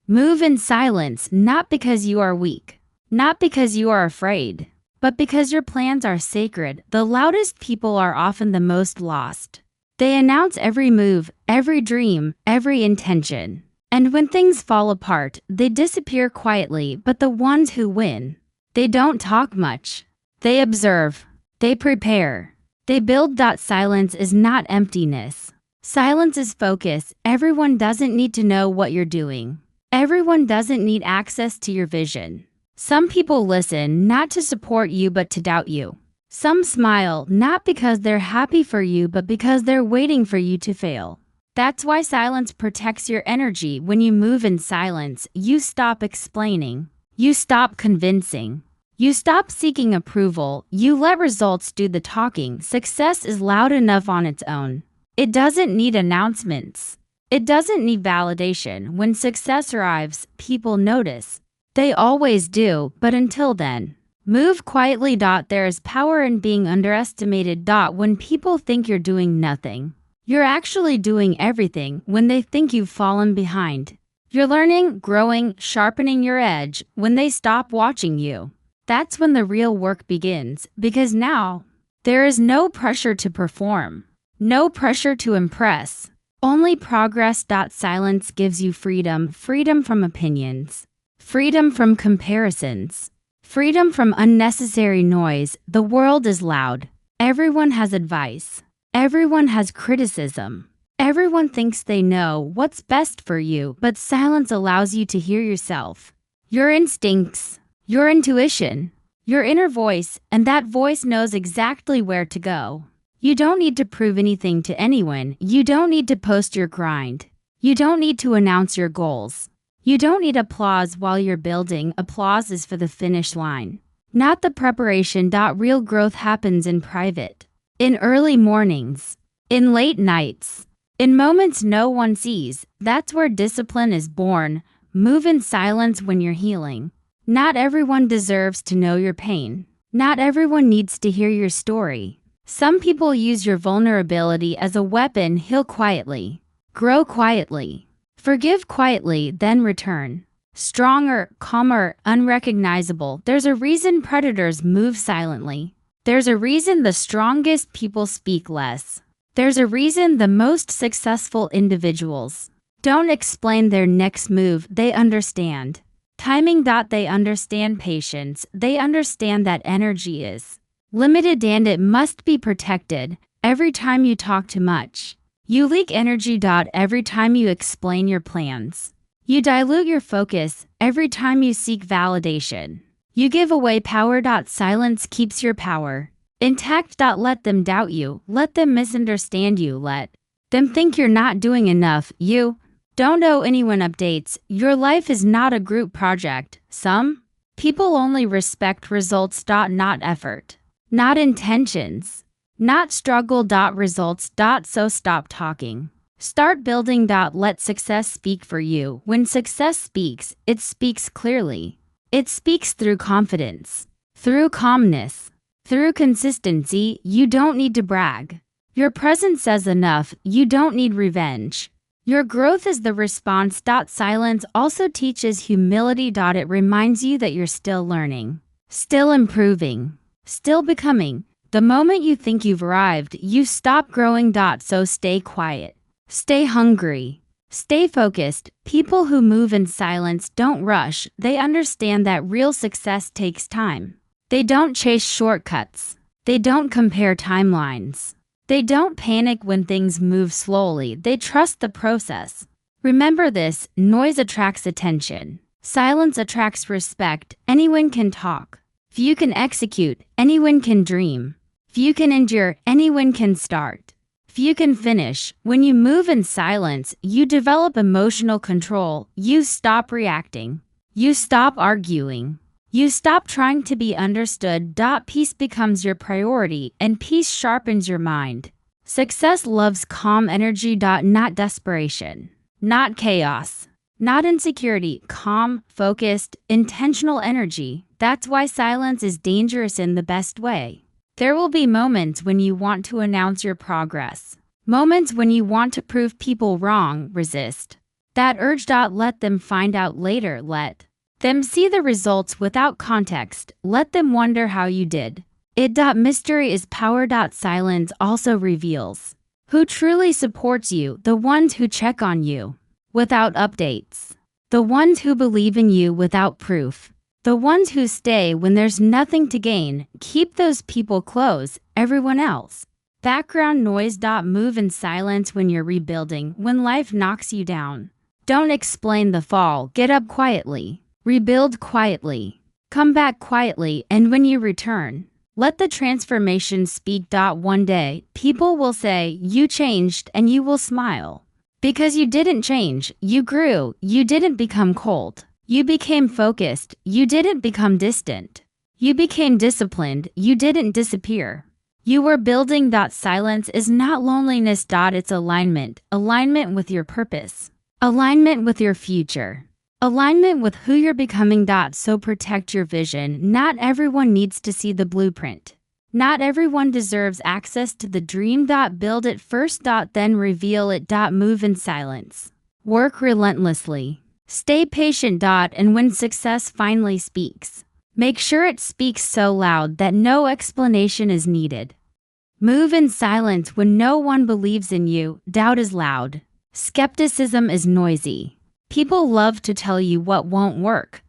Move in silence, not because you are weak, not because you are afraid, but because your plans are sacred. The loudest people are often the most lost. They announce every move, every dream, every intention. And when things fall apart, they disappear quietly. But the ones who win, they don't talk much. They observe. They prepare. They build. Silence is not emptiness. Silence is focus. Everyone doesn't need to know what you're doing. Everyone doesn't need access to your vision. Some people listen not to support you but to doubt you. Some smile not because they're happy for you but because they're waiting for you to fail. That's why silence protects your energy. When you move in silence, you stop explaining. You stop convincing. You stop seeking approval. You let results do the talking. Success is loud enough on its own. It doesn't need announcements. It doesn't need validation. When success arrives, people notice. They always do, but until then, move quietly. There is power in being underestimated. When people think you're doing nothing, you're actually doing everything. When they think you've fallen behind, you're learning, growing, sharpening your edge. When they stop watching you, that's when the real work begins, because now there is no pressure to perform, no pressure to impress, only progress. Silence gives you freedom, freedom from opinions, freedom from comparisons, freedom from unnecessary noise. The world is loud. Everyone has advice. Everyone has criticism. Everyone thinks they know what's best for you, but silence allows you to hear yourself, your instincts, your intuition, your inner voice, and that voice knows exactly where to go. You don't need to prove anything to anyone. You don't need to post your grind. You don't need to announce your goals. You don't need applause while you're building. Applause is for the finish line, not the preparation. Real growth happens in private, in early mornings, in late nights, in moments no one sees. That's where discipline is born. Move in silence when you're healing. Not everyone deserves to know your pain. Not everyone needs to hear your story. Some people use your vulnerability as a weapon. Heal quietly. Grow quietly. Forgive quietly, then return. Stronger, calmer, unrecognizable. There's a reason predators move silently. There's a reason the strongest people speak less. There's a reason the most successful individuals don't explain their next move. They understand timing. They understand patience. They understand that energy is limited and it must be protected. Every time you talk too much, you leak energy. Every time you explain your plans, you dilute your focus. Every time you seek validation, you give away power. Silence keeps your power intact. Let them doubt you. Let them misunderstand you. Let them think you're not doing enough. You don't owe anyone updates. Your life is not a group project. Some people only respect results. Not effort, not intentions, not struggle. Results. So stop talking. Start building. Let success speak for you. When success speaks, it speaks clearly. It speaks through confidence, through calmness, through consistency. You don't need to brag. Your presence says enough. You don't need revenge. Your growth is the response. Silence also teaches humility. It reminds you that you're still learning, still improving, still becoming. The moment you think you've arrived, you stop growing. So stay quiet, stay hungry, stay focused. People who move in silence don't rush. They understand that real success takes time. They don't chase shortcuts. They don't compare timelines. They don't panic when things move slowly. They trust the process. Remember this: noise attracts attention. Silence attracts respect. Anyone can talk. If you can execute, anyone can dream. If you can endure, anyone can start. If you can finish. When you move in silence, you develop emotional control. You stop reacting. You stop arguing. You stop trying to be understood. Peace becomes your priority, and peace sharpens your mind. Success loves calm energy. Not desperation, not chaos, not insecurity. Calm, focused, intentional energy. That's why silence is dangerous in the best way. There will be moments when you want to announce your progress, moments when you want to prove people wrong. Resist. That urge. Let them find out later. Let them see the results without context. Let them wonder how you did it. Mystery is power. Silence also reveals who truly supports you, the ones who check on you without updates, the ones who believe in you without proof, the ones who stay when there's nothing to gain. Keep those people close. Everyone else, background noise. Move in silence when you're rebuilding, when life knocks you down. Don't explain the fall. Get up quietly. Rebuild quietly. Come back quietly, and when you return, let the transformation speak. One day, people will say, you changed, and you will smile. Because you didn't change, you grew. You didn't become cold. You became focused. You didn't become distant. You became disciplined. You didn't disappear. You were building. Silence is not loneliness. It's alignment. Alignment with your purpose. Alignment with your future. Alignment with who you're becoming. So protect your vision. Not everyone needs to see the blueprint. Not everyone deserves access to the dream. Build it first. Then reveal it. Move in silence. Work relentlessly. Stay patient. And when success finally speaks, make sure it speaks so loud that no explanation is needed. Move in silence when no one believes in you. Doubt is loud. Skepticism is noisy. People love to tell you what won't work,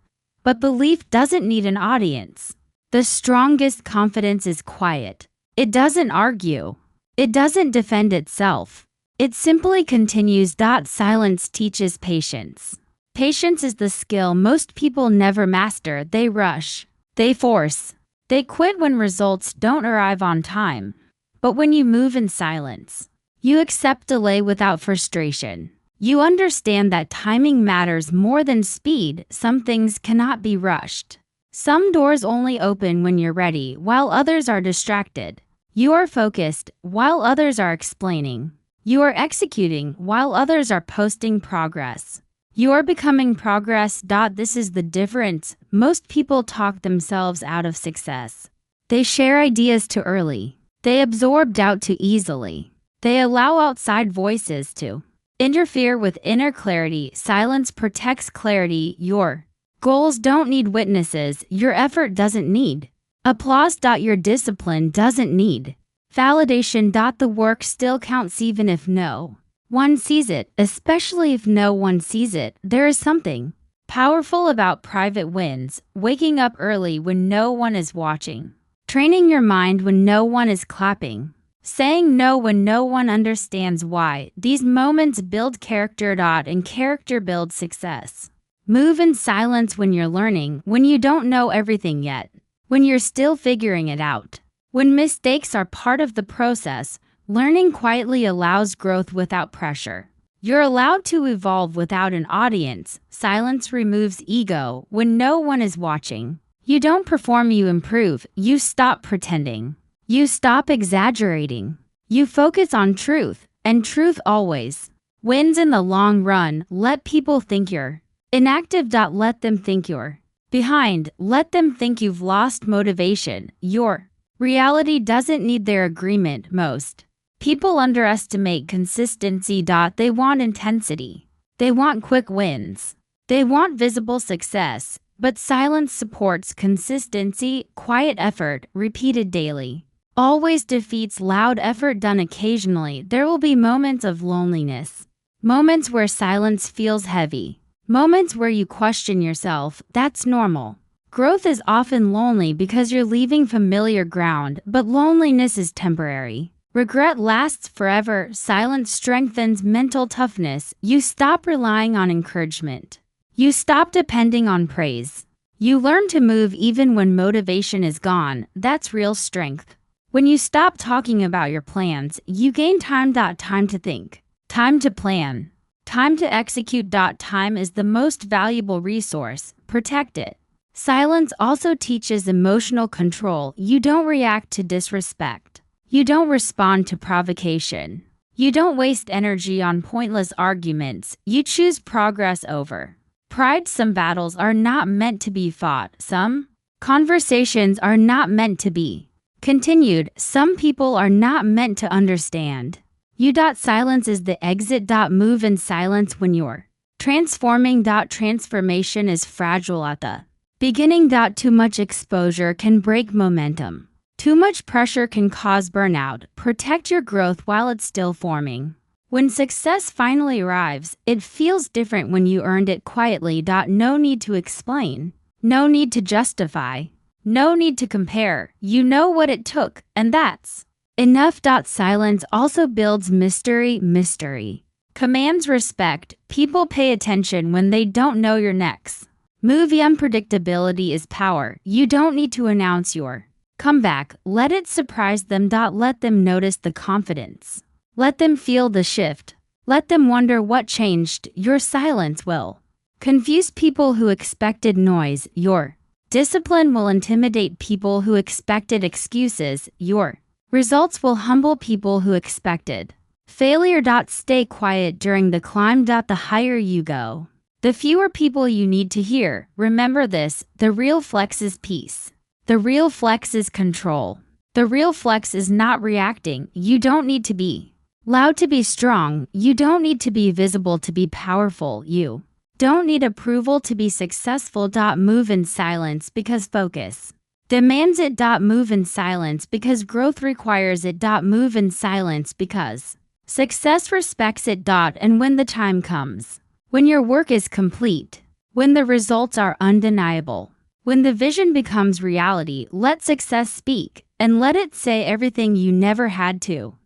but belief doesn't need an audience. The strongest confidence is quiet. It doesn't argue. It doesn't defend itself. It simply continues. Silence teaches patience. Patience is the skill most people never master. They rush. They force. They quit when results don't arrive on time. But when you move in silence, you accept delay without frustration. You understand that timing matters more than speed. Some things cannot be rushed. Some doors only open when you're ready, while others are distracted. You are focused, while others are explaining. You are executing, while others are posting progress. You are becoming progress. This is the difference. Most people talk themselves out of success. They share ideas too early. They absorb doubt too easily. They allow outside voices to interfere with inner clarity. Silence protects clarity. Your goals don't need witnesses. Your effort doesn't need applause. Your discipline doesn't need validation. The work still counts even if no one sees it. Especially if no one sees it. There is something powerful about private wins. Waking up early when no one is watching. Training your mind when no one is clapping. Saying no when no one understands why. These moments build character. And character builds success. Move in silence when you're learning, when you don't know everything yet, when you're still figuring it out. When mistakes are part of the process, learning quietly allows growth without pressure. You're allowed to evolve without an audience. Silence removes ego when no one is watching. You don't perform, you improve. You stop pretending. You stop exaggerating. You focus on truth, and truth always wins in the long run. Let people think you're inactive. Let them think you're behind. Let them think you've lost motivation. Your reality doesn't need their agreement. Most people underestimate consistency. They want intensity. They want quick wins. They want visible success. But silence supports consistency. Quiet effort, repeated daily, always defeats loud effort done occasionally. There will be moments of loneliness, moments where silence feels heavy, moments where you question yourself. That's normal. Growth is often lonely because you're leaving familiar ground, but loneliness is temporary. Regret lasts forever. Silence strengthens mental toughness. You stop relying on encouragement. You stop depending on praise. You learn to move even when motivation is gone. That's real strength. When you stop talking about your plans, you gain time. Time to think. Time to plan. Time to execute. Time is the most valuable resource. Protect it. Silence also teaches emotional control. You don't react to disrespect. You don't respond to provocation. You don't waste energy on pointless arguments. You choose progress over pride. Some battles are not meant to be fought. Some conversations are not meant to be continued. Some people are not meant to understand you. Silence is the exit. Move in silence when you're Transforming. Transformation is fragile at the beginning. Too much exposure can break momentum. Too much pressure can cause burnout. Protect your growth while it's still forming. When success finally arrives, it feels different when you earned it quietly. No need to explain. No need to justify. No need to compare. You know what it took, and that's enough. Silence also builds mystery. Mystery commands respect. People pay attention when they don't know your next move. Unpredictability is power. You don't need to announce your comeback. Let it surprise them. Let them notice the confidence. Let them feel the shift. Let them wonder what changed. Your silence will confuse people who expected noise. Your discipline will intimidate people who expected excuses. Your results will humble people who expected failure. Stay quiet during the climb. The higher you go, the fewer people you need to hear. Remember this: the real flex is peace. The real flex is control. The real flex is not reacting. You don't need to be loud to be strong. You don't need to be visible to be powerful. You don't need approval to be successful. Move in silence because focus demands it. Move in silence because growth requires it. Move in silence because success respects it. And when the time comes, when your work is complete, when the results are undeniable, when the vision becomes reality, let success speak and let it say everything you never had to.